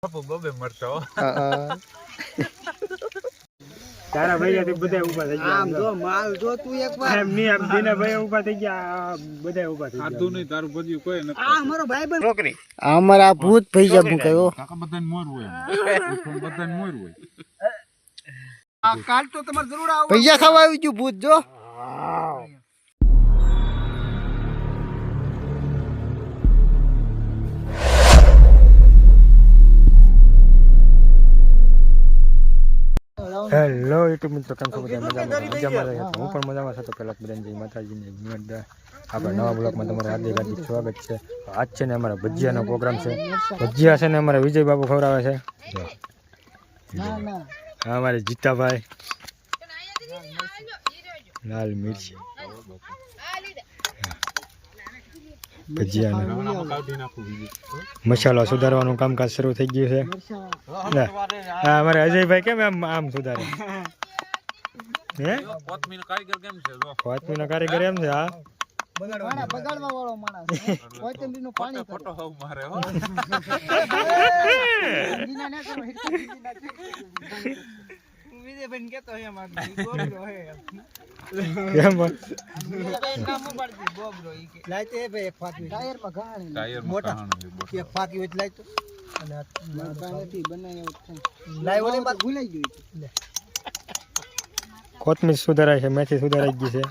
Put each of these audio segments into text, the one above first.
બબે મરતો તારા ભાઈ બધા ઉભા થઈ ગયા. આમ જો માલ જો તું એકવાર એમ ની આમ દીના ભાઈ ઉભા થઈ ગયા, બધા ઉભા થઈ ગયા. આતું નહીં તારું બધું કોઈ નથી. આ અમારો ભાઈબંધ છોકરી અમારા ભૂત ભૈયા મુકાયો કાકા બધાને મોર હોય બધાને મોર હોય. આ કાલ તો તમારે જરૂર આવો પૈસા ખાવા આવી ગયું ભૂત જો. હેલો યુટ્યુબ મિત્રો, કેમ છો બધા? મજામાં રહ્યા? હું પણ મજામાં છું. તો પહેલાં બધાને જય માતાજીને આપણા નવા બ્લોગમાં તમારું હાર્દિક હાર્દિક સ્વાગત છે. આજ છે ને અમારા ભજીયાનો પ્રોગ્રામ છે. ભજીયા છે ને અમારા વિજય બાબુ ખવડાવે છે. હા, અમારે જીતાભાઈ લાલ મિર્ચી ભજીયા મસાલો સુધારવાનું કામકાજ શરૂ થઈ ગયું છે. હા, અમારે અજયભાઈ કેમ આમ સુધારે? હે, કોથમીનો કારીગર એમ છે. હા, બગાડવા વાળો માણસ કોથમીરનું પાણી ફોટો હવ મારે હો. ગીના ના કરો વિજયભાઈ કેતો હે માર ગોબરો હે કેમ નામ ઉપાડતી ગોબરો ઈ કે લાઈતે ભાઈ એક ફાકી ટાયર માં ઘાણી ટાયર મોટા મોટા એક ફાકી હોય લાઈ તો અને નથી બનાવ્યો લાઈ ઓલી બાત ભૂલાઈ ગઈ લે કોથમીર સુધારાય છે, મેથી સુધારાઈ ગઈ છે,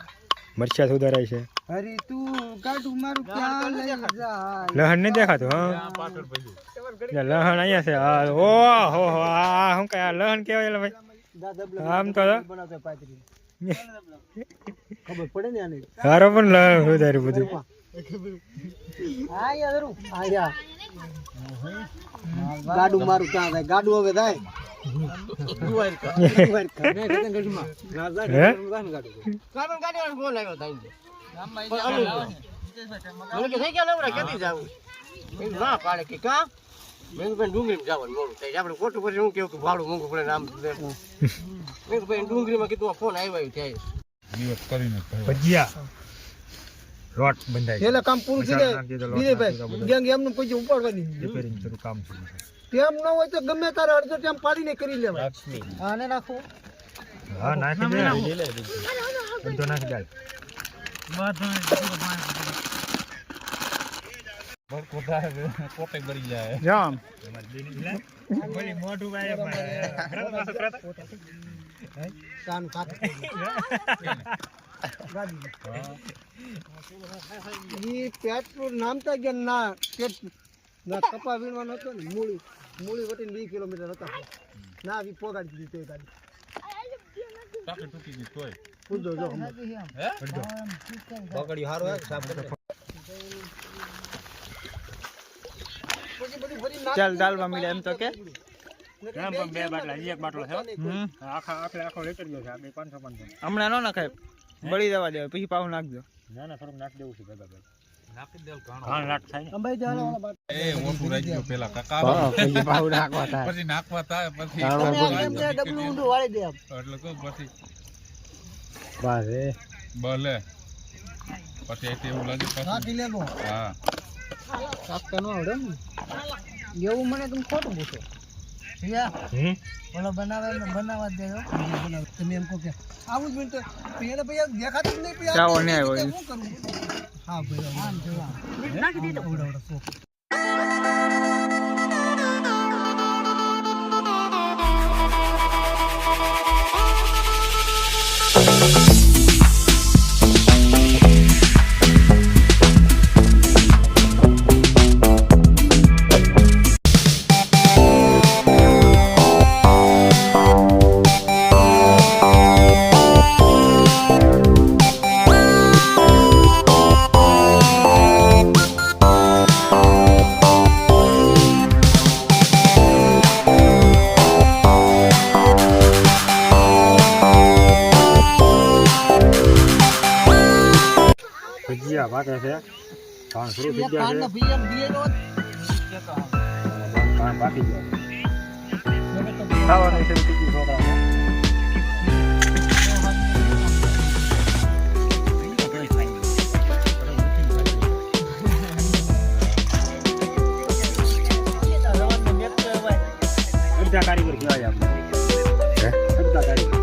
મરચા સુધારાય છે. અરે તું ગાડું મારું ક્યાં લઈ જાય લહણ નહીં દેખાતું? હા, પાછળ ભજ્યું લહણ અહીંયા છે. હા, ઓહો, આ શું કહેવાય? લહણ કહેવાય ભાઈ. આમ તો બનાવતો પાતરી ખબર પડે ને આને હારો પણ લહણ સુધાર્યું બધું. આ યાર આ યાર ગાડું મારું ક્યાં થાય? ગાડું હવે થાય દુવાર કા મે કદન ગઢમાં ના જાય ગાડું ગાડું ગાડી કોણ આવ્યો થાય મને કે થઈ ગયા નવરા કેતી જાવ એ ના પાડે કે કા મેં પણ ડુંગરીમાં જવાનું મોડું થાય. આપણે ખોટું પછી હું કેવું કે ભાડું મોંઘું પડે નામ મેં ભાઈ ડુંગરીમાં કીધું ફોન આવ્યો થાય દિવસ કરીને ભજીયા રોટ બંધાય એટલે કામ પૂરું થઈ જાય વિજયભાઈ ગેંગ એમનું પછી ઉપાડવા દીધું રિપેરિંગ શરૂ કામ છે. ટેમ ન હોય તો ગમે તારે અડધો ટેમ પાડીને કરી લેવાય. આને નાખો હા, નાખી દે. બધો નાખી દે. પોતે બળી જાય. જામ બોલી મોઢું ભાઈ કાન કાટ ઈ પેટ્રોલ નામતા ગયા ના પેટ ના કપા વીણવાનો હતો ને મૂળી વટીને 20 કિલોમીટર હતા ના વી પોગાડી દીધી તે ગાડી ટાકે તૂટી ગઈ તોય પૂછો જો હે બગડી હારો હે સાફ કરે ચાલ દાલમાં મળે એમ તો કે એમ પણ બે બાટલા, એક બાટલો છે. આખો લીટર ગયો છે. આપણે 500 હમણાં ન નખાય, બળી જવા દે પછી પાવ નાખજો. ના ના, થોડુંક નાખી દેવું છે ભેગા ભેગા. નાખી દેલ ઘણો હા, લાટ થાય ને. અંબાઈ જવાનો બાદ એ ઓછું રહી ગયું પેલા કાકા પછી પાવ નાખવા થાય. પછી નાખવા થાય પછી એમને ડબલું ઊંડું વાળી દે એટલે કહું પછી બસ એ ભલે પછી એટલે એવું લાગે પછી નાખી લેવો હા કાકા નો આવડે ને એવું મને તમે ખોટું પૂછો ઓલો બનાવવા દેજો તમે એમ કહો કે આવું જ મિનિટ પેલા ભાઈ દેખાતું જ નહીં પછી ચાવો નહીં આવ્યો શું કરું હા ભાઈ આમ જોવા નાખી દીધો ઓડો સો ભજીયા ભાગે છે. કામ શરૂ થઈ ગયા છે. કામ બાકી ગયા. ખાવાનું શરૂ થઈ ગયું છોકરાને. ખડકા કારીગર કહેવાય આપણે. હે? ખડકા કારીગર.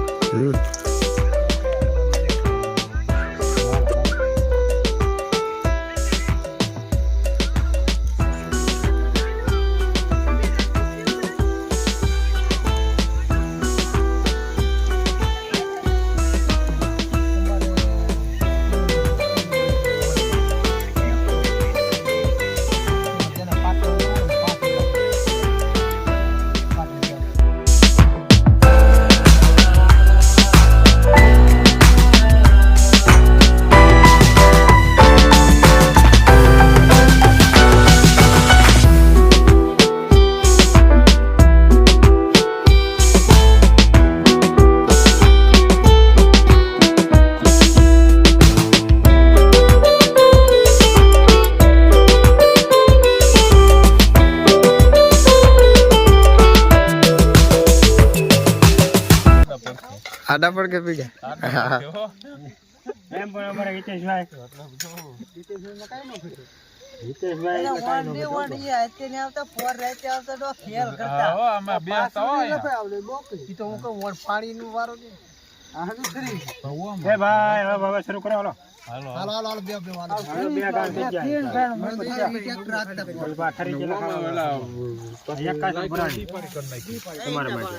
આડા પર કે પી ગયા એમ પણ અમારા હિતેશભાઈ ભાઈ હવે શરૂ કરો. હાલો હાલો બે ગામ થઈ ગયા. તમારા માટે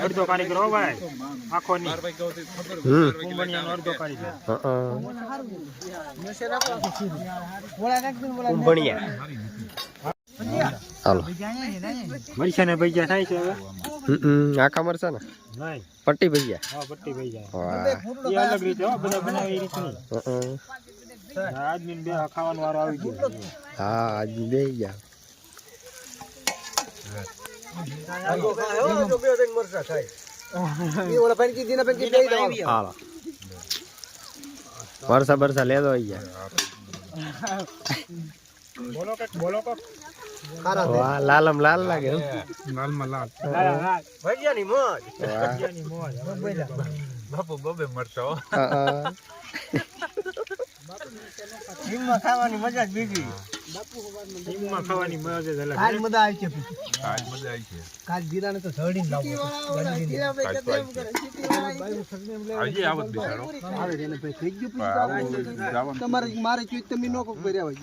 અડધો કારીગર હો ભાઈ, આખો ની કુંભણિયાનો અડધો કારીગર. હાલો મરચા ને ભજીયા થાય છે હવે. આખા મરસા ને નહીં પટ્ટી ભજીયા. હા પટ્ટી ભજીયા વાહ. એ અલગ રીતે હો, બધા બનાવે એ રીતે નહીં. આદમી બે ખાવાનો વારો આવી ગયો. હા આજ બે ગયા. હાલો મરસા બરસા લેતો આવી ગયા. બોલો કોક વાહ લાલમ લાલ લાગે એમ. લાલમાં લાલ ભજીયાની મોજ. બાપુ બબે મરતો ખાવાની મજા જ બીજી. ટીમમાં ખાવાની મજા જ અલગ. આજ મજા આવી છે. આજ મજા આવી છે. કાલ જીરાને તો ઝડીને લાવવું. આજે આવત બિચારો આવે છે ને ભાઈ થઈ ગયું. જવાનું તમારે મારે ચૂત તમે નો કોક કર્યા હોય.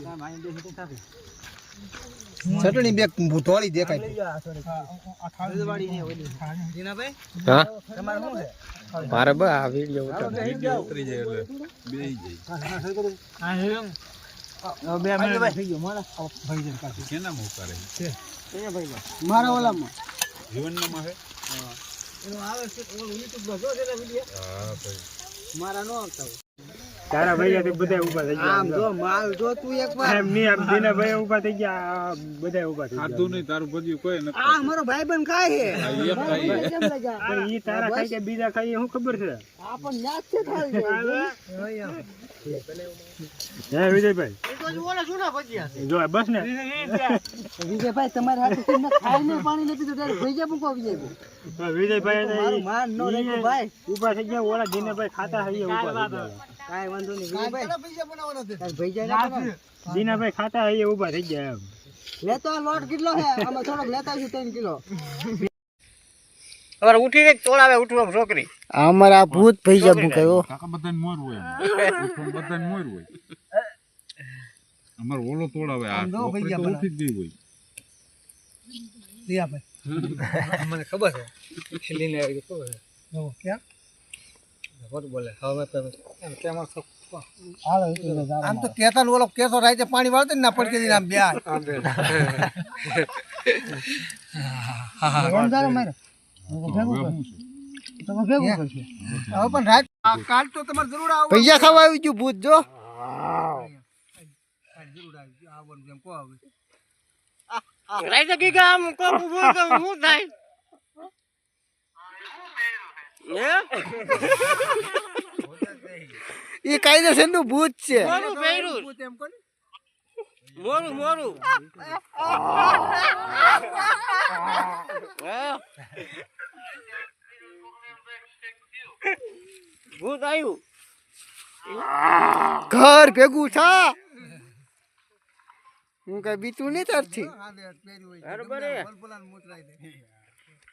ચટણી બે ધોળી દેખાય. હા મારે બસ આ વિડિયો ઉતરી જાય એટલે બેહી જાય કેના માં ઉતારે મારા ઓલામાં જીવનમાં હે મારા નો આવતા તારા ભાઈ બધા ઉભા થઈ ગયા. આમ જો માલ જો તું એકવાર એમ નહીં, આમ દીના ભાઈ ઉભા થઈ ગયા, બધા ઉભા થઈ ખાધું નહીં તારું ભજીયું કોઈ નથી આ મારો ભાઈબંધ ખાય છે. આ એક ખાઈએ પણ ઈ તારા ખાઈ કે બીજા ખાઈ શું ખબર છે? આ પણ યાદ છે ખાય હે વિજયભાઈ તો ઓલા જૂના ભજીયા છે. જો બસ ને વિજયભાઈ તમારે હાથે કેમ ખાઈને પાણી નથી તો ત્યારે ભજીયા મૂકો વિજયભાઈ. વિજયભાઈ માન નો રાખ્યું ભાઈ. ઉભા થઈ ગયા. ઓલા દીનાભાઈ ખાતા હૈયે ઉભા થઈ ગયા. કાઈ વાંધો નહીં વિજયભાઈ. ભજીયા બનાવવાના છે. ભજીયા ના દીનાભાઈ ખાતા હૈયે ઉભા થઈ ગયા એમ. લેતો આ લોટ કેટલો છે? અમે થોડોક લેતા આવીશું 3 કિલો. હવે ઉઠીને તોડાવે ઉઠવા છોકરી. અમારા ભૂત ભજીયા ભૂકાયો. કાકા બધાને મોર હોય બધાને મોર હોય અમાર ઓલો તોડાવે આ છોકરી તો ઉઠી જ ગઈ હોય મને ખબર છે લઈને આવી ખબર છે. ક્યાં વોટ બોલે હવે એમ કેમાં આમ તો કેતા ઓલો કેતો રાતે પાણી વાળતો ને ના પડકે દીને આમ બે પૈસા ખાવા આવી ગયું ભૂત જો એ કાયદેસર નું ભૂત છે. મોરું મોરું ભૂત આવ્યું ઘર ભેગું થા હું કઈ બીતું નહીં તારથી બરોબર